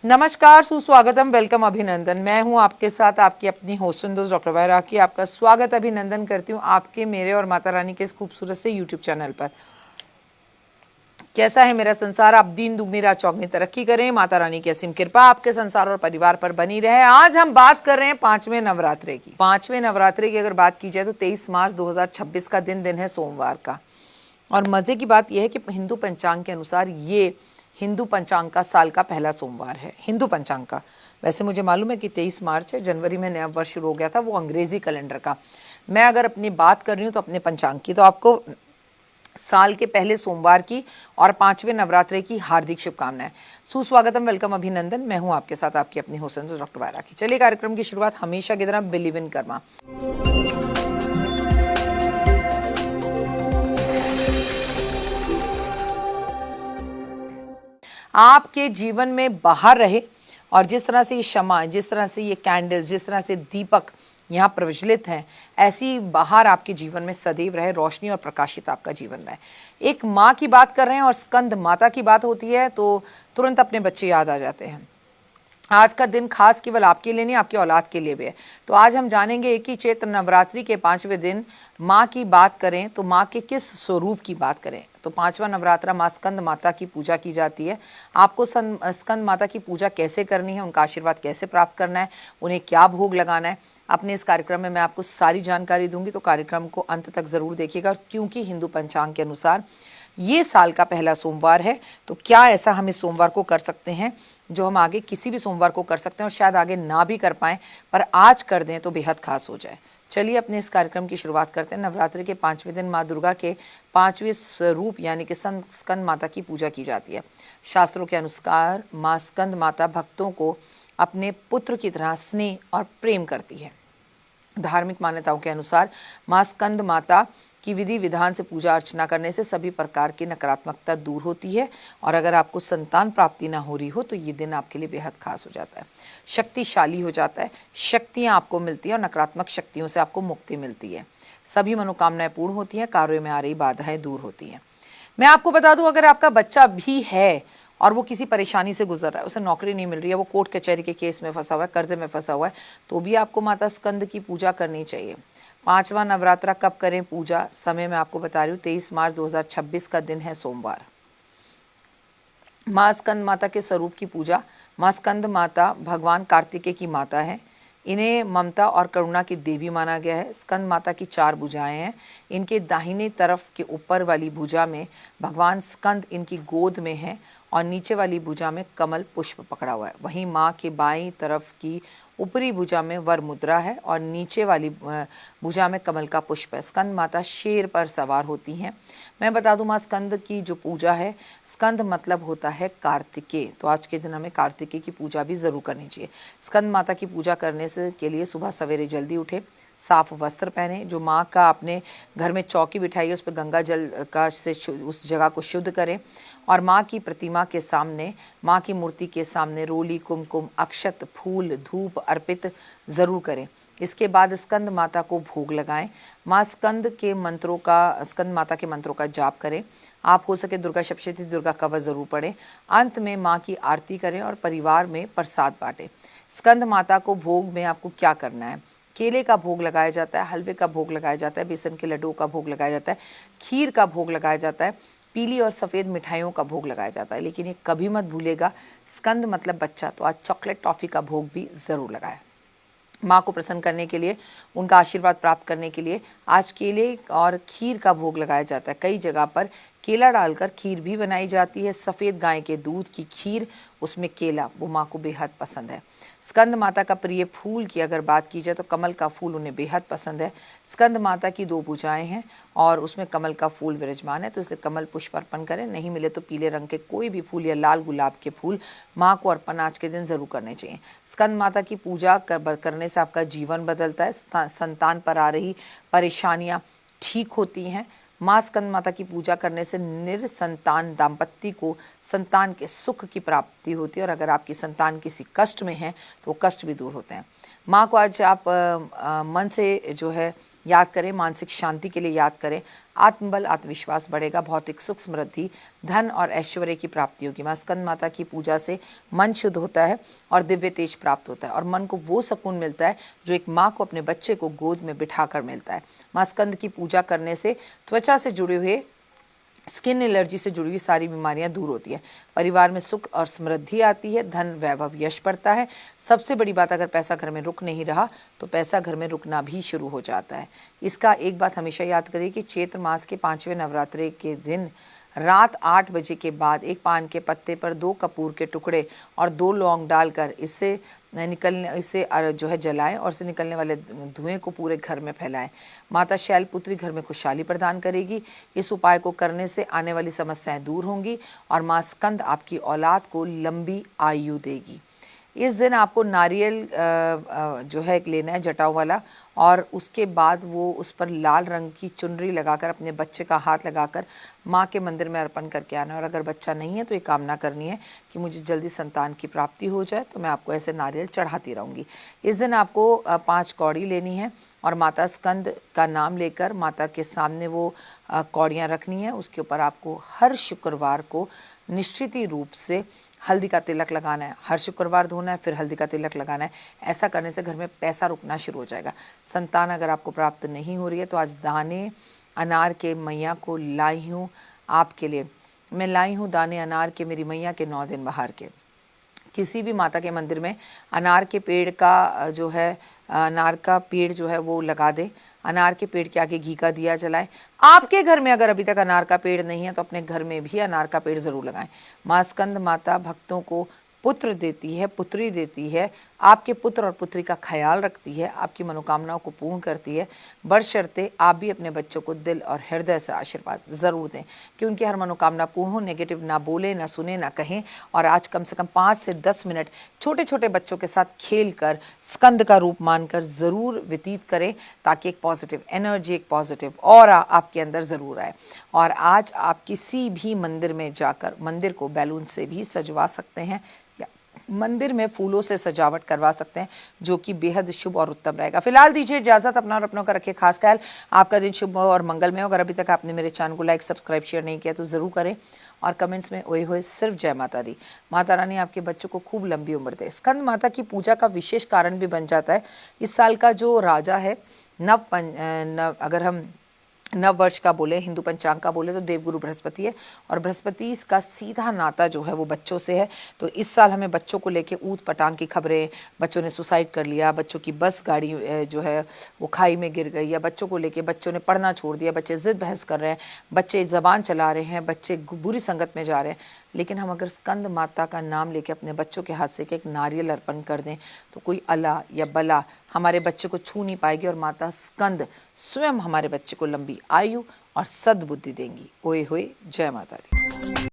नमस्कार, सुस्वागतम, वेलकम, अभिनंदन। मैं हूं आपके साथ आपकी अपनी होस्ट एंड दोस्त डॉक्टर वायरा की। आपका स्वागत अभिनंदन करती हूं आपके, मेरे और माता रानी के इस खूबसूरत से यूट्यूब चैनल पर। कैसा है मेरा संसार? आप दिन दुगनी रात चौगनी तरक्की करें, माता रानी की असीम कृपा आपके संसार और परिवार पर बनी रहे। आज हम बात कर रहे हैं पांचवें नवरात्रे की। पांचवें नवरात्रे की अगर बात की जाए तो 23 मार्च 2026 का दिन है सोमवार का। और मजे की बात यह है कि हिंदू पंचांग के अनुसार ये हिंदू पंचांग का साल का पहला सोमवार है, हिंदू पंचांग का। वैसे मुझे मालूम है कि 23 मार्च है, जनवरी में नया वर्ष शुरू हो गया था, वो अंग्रेजी कैलेंडर का। मैं अगर अपनी बात कर रही हूँ तो अपने पंचांग की, तो आपको साल के पहले सोमवार की और पांचवें नवरात्रे की हार्दिक शुभकामनाएं। सुस्वागतम, वेलकम, अभिनंदन। मैं हूं आपके साथ आपकी अपनी होस्ट डॉक्टर वायरा की। चलिए कार्यक्रम की शुरुआत हमेशा की तरह बिलीव इन कर्मा। आपके जीवन में बाहर रहे और जिस तरह से ये शमा, जिस तरह से ये कैंडल, जिस तरह से दीपक यहाँ प्रज्वलित हैं, ऐसी बाहर आपके जीवन में सदैव रहे, रोशनी और प्रकाशित आपका जीवन रहे। एक माँ की बात कर रहे हैं और स्कंद माता की बात होती है तो तुरंत अपने बच्चे याद आ जाते हैं। आज का दिन खास केवल आपके लिए नहीं, आपकी औलाद के लिए भी है। तो आज हम जानेंगे कि चैत्र नवरात्रि के पांचवें दिन माँ की बात करें तो माँ के किस स्वरूप की बात करें। तो पांचवा नवरात्रा माँ स्कंद माता की पूजा की जाती है। आपको स्कंद माता की पूजा कैसे करनी है, उनका आशीर्वाद कैसे प्राप्त करना है, उन्हें क्या भोग लगाना है, अपने इस कार्यक्रम में मैं आपको सारी जानकारी दूंगी। तो कार्यक्रम को अंत तक जरूर देखिएगा, क्योंकि हिंदू पंचांग के अनुसार ये साल का पहला सोमवार है। तो क्या ऐसा हम इस सोमवार को कर सकते हैं जो हम आगे किसी भी सोमवार को कर सकते हैं, और शायद आगे ना भी कर पाएं, पर आज कर दें तो बेहद खास हो जाए। चलिए अपने इस कार्यक्रम की शुरुआत करते हैं। नवरात्रि के पांचवें दिन माँ दुर्गा के पांचवें स्वरूप यानी कि स्कंद माता की पूजा की जाती है। शास्त्रों के अनुसार माँ स्कंद माता भक्तों को अपने पुत्र की तरह स्नेह और प्रेम करती है। धार्मिक मान्यताओं के अनुसार माँ स्कंद माता की विधि विधान से पूजा अर्चना करने से सभी प्रकार की नकारात्मकता दूर होती है, और अगर आपको संतान प्राप्ति ना हो रही हो तो ये दिन आपके लिए बेहद खास हो जाता है, शक्तिशाली हो जाता है, शक्तियाँ आपको मिलती हैं और नकारात्मक शक्तियों से आपको मुक्ति मिलती है। सभी मनोकामनाएं पूर्ण होती हैं, कार्यों में आ रही बाधाएं दूर होती हैं। मैं आपको बता दूं, अगर आपका बच्चा भी है और वो किसी परेशानी से गुजर रहा है, उसे नौकरी नहीं मिल रही है, वो कोर्ट कचहरी के केस में फंसा हुआ है, कर्जे में फंसा हुआ है, तो भी आपको माता स्कंद की पूजा करनी चाहिए। पांचवा नवरात्रा कब करें पूजा, समय मैं आपको बता रही हूँ। 23 मार्च 2026 का दिन है सोमवार। माँ स्कंद माता के स्वरूप की पूजा। माँ स्कंद माता भगवान कार्तिकेय की माता है। इन्हें ममता और करुणा की देवी माना गया है। स्कंद माता की 4 भुजाएं हैं। इनके दाहिने तरफ के ऊपर वाली भुजा में भगवान स्कंद इनकी गोद में है और नीचे वाली भुजा में कमल पुष्प पकड़ा हुआ है। वहीं माँ के बाईं तरफ की ऊपरी भुजा में वर मुद्रा है और नीचे वाली भुजा में कमल का पुष्प है। स्कंद माता शेर पर सवार होती हैं। मैं बता दूं, माँ स्कंद की जो पूजा है, स्कंद मतलब होता है कार्तिकेय, तो आज के दिन हमें कार्तिकेय की पूजा भी जरूर करनी चाहिए। स्कंद माता की पूजा करने से के लिए सुबह सवेरे जल्दी उठे, साफ वस्त्र पहने, जो माँ का अपने घर में चौकी बिठाई है उस पर गंगा जल का से उस जगह को शुद्ध करें और माँ की प्रतिमा के सामने, माँ की मूर्ति के सामने रोली, कुमकुम, अक्षत, फूल, धूप अर्पित जरूर करें। इसके बाद स्कंद माता को भोग लगाएं। माँ स्कंद माता के मंत्रों का जाप करें। आप हो सके दुर्गा सप्तशती, दुर्गा कवच जरूर पढ़ें। अंत में माँ की आरती करें और परिवार में प्रसाद बांटें। स्कंद माता को भोग में आपको क्या करना है? केले का भोग लगाया जाता है, हलवे का भोग लगाया जाता है, बेसन के लड्डुओं का भोग लगाया जाता है, खीर का भोग लगाया जाता है, पीली और सफ़ेद मिठाइयों का भोग लगाया जाता है। लेकिन ये कभी मत भूलेगा, स्कंद मतलब बच्चा, तो आज चॉकलेट टॉफ़ी का भोग भी ज़रूर लगाए। माँ को प्रसन्न करने के लिए, उनका आशीर्वाद प्राप्त करने के लिए आज केले और खीर का भोग लगाया जाता है। कई जगह पर केला डालकर खीर भी बनाई जाती है। सफ़ेद गाय के दूध की खीर, उसमें केला, वो माँ को बेहद पसंद है। स्कंद माता का प्रिय फूल की अगर बात की जाए तो कमल का फूल उन्हें बेहद पसंद है। स्कंद माता की 2 भुजाएं हैं और उसमें कमल का फूल विराजमान है, तो इसलिए कमल पुष्प अर्पण करें। नहीं मिले तो पीले रंग के कोई भी फूल या लाल गुलाब के फूल माँ को अर्पण आज के दिन जरूर करने चाहिए। स्कंद माता की पूजा करने से आपका जीवन बदलता है। संतान पर आ रही परेशानियाँ ठीक होती हैं। माँ स्कंद माता की पूजा करने से निरसंतान दाम्पत्य को संतान के सुख की प्राप्ति होती है, और अगर आपकी संतान किसी कष्ट में है तो वो कष्ट भी दूर होते हैं। माँ को आज आप मन से जो है याद करें, मानसिक शांति के लिए याद करें। आत्मबल, आत्मविश्वास बढ़ेगा, भौतिक सुख, समृद्धि, धन और ऐश्वर्य की प्राप्ति होगी। माँ स्कंद माता की पूजा से मन शुद्ध होता है और दिव्य तेज प्राप्त होता है और मन को वो सुकून मिलता है जो एक माँ को अपने बच्चे को गोद में बिठाकर मिलता है। माँ स्कंद की पूजा करने से त्वचा से जुड़े हुए, स्किन एलर्जी से जुड़ी हुई सारी बीमारियां दूर होती हैं। परिवार में सुख और समृद्धि आती है, धन, वैभव, यश बढ़ता है। सबसे बड़ी बात, अगर पैसा घर में रुक नहीं रहा तो पैसा घर में रुकना भी शुरू हो जाता है। इसका एक बात हमेशा याद करिए कि चैत्र मास के 5वें नवरात्रे के दिन रात 8 बजे के बाद एक पान के पत्ते पर 2 कपूर के टुकड़े और 2 लौंग डालकर इससे जो है जलाएं और इससे निकलने वाले धुएं को पूरे घर में फैलाएं। माता शैलपुत्री घर में खुशहाली प्रदान करेगी। इस उपाय को करने से आने वाली समस्याएं दूर होंगी और माँ स्कंद आपकी औलाद को लंबी आयु देगी। इस दिन आपको नारियल जो है एक लेना है जटाऊ वाला, और उसके बाद वो उस पर लाल रंग की चुनरी लगाकर अपने बच्चे का हाथ लगाकर माँ के मंदिर में अर्पण करके आना है। और अगर बच्चा नहीं है तो ये कामना करनी है कि मुझे जल्दी संतान की प्राप्ति हो जाए, तो मैं आपको ऐसे नारियल चढ़ाती रहूँगी। इस दिन आपको 5 कौड़ी लेनी है और माता स्कंद का नाम लेकर माता के सामने वो कौड़ियाँ रखनी है। उसके ऊपर आपको हर शुक्रवार को निश्चित ही रूप से हल्दी का तिलक लगाना है। हर शुक्रवार धोना है, फिर हल्दी का तिलक लगाना है। ऐसा करने से घर में पैसा रुकना शुरू हो जाएगा। संतान अगर आपको प्राप्त नहीं हो रही है तो आज दाने अनार के मैया को लाई हूँ आपके लिए। मैं लाई हूँ दाने अनार के मेरी मैया के 9 दिन बहार के। किसी भी माता के मंदिर में अनार के पेड़ का जो है, अनार का पेड़ जो है वो लगा दे। अनार के पेड़ के आगे घी का दिया जलाएं। आपके घर में अगर अभी तक अनार का पेड़ नहीं है तो अपने घर में भी अनार का पेड़ जरूर लगाएं। माँ स्कंद माता भक्तों को पुत्र देती है, पुत्री देती है। आपके पुत्र और पुत्री का ख्याल रखती है, आपकी मनोकामनाओं को पूर्ण करती है, बशर्ते आप भी अपने बच्चों को दिल और हृदय से आशीर्वाद ज़रूर दें कि उनकी हर मनोकामना पूर्ण हो। नेगेटिव ना बोले, ना सुने, ना कहें। और आज कम से कम 5 से 10 मिनट छोटे छोटे बच्चों के साथ खेल कर स्कंद का रूप मानकर ज़रूर व्यतीत करें, ताकि एक पॉजिटिव एनर्जी, एक पॉजिटिव ऑरा आपके अंदर ज़रूर आए। और आज आप किसी भी मंदिर में जाकर मंदिर को बैलून से भी सजवा सकते हैं, मंदिर में फूलों से सजावट करवा सकते हैं, जो कि बेहद शुभ और उत्तम रहेगा। फिलहाल दीजिए इजाजत, अपना और अपनों का रखिए खास ख्याल। आपका दिन शुभ और मंगलमय हो। अगर अभी तक आपने मेरे चैनल को लाइक, सब्सक्राइब, शेयर नहीं किया तो जरूर करें और कमेंट्स में ओए होए सिर्फ जय माता दी। माता रानी आपके बच्चों को खूब लंबी उम्र दे। स्कंद माता की पूजा का विशेष कारण भी बन जाता है। इस साल का जो राजा है अगर हम नव वर्ष का बोले, हिंदू पंचांग का बोले तो देवगुरु बृहस्पति है और बृहस्पति इसका सीधा नाता जो है वो बच्चों से है। तो इस साल हमें बच्चों को लेके ऊट पटांग की खबरें, बच्चों ने सुसाइड कर लिया, बच्चों की बस गाड़ी जो है वो खाई में गिर गई, या बच्चों को लेके बच्चों ने पढ़ना छोड़ दिया, बच्चे जिद बहस कर रहे हैं, बच्चे ज़बान चला रहे हैं, बच्चे बुरी संगत में जा रहे हैं। लेकिन हम अगर स्कंद माता का नाम लेके अपने बच्चों के हाथ से एक नारियल अर्पण कर दें तो कोई अला या बला हमारे बच्चे को छू नहीं पाएगी और माता स्कंद स्वयं हमारे बच्चे को लंबी आयु और सद्बुद्धि देंगी। ओए होए जय माता दी।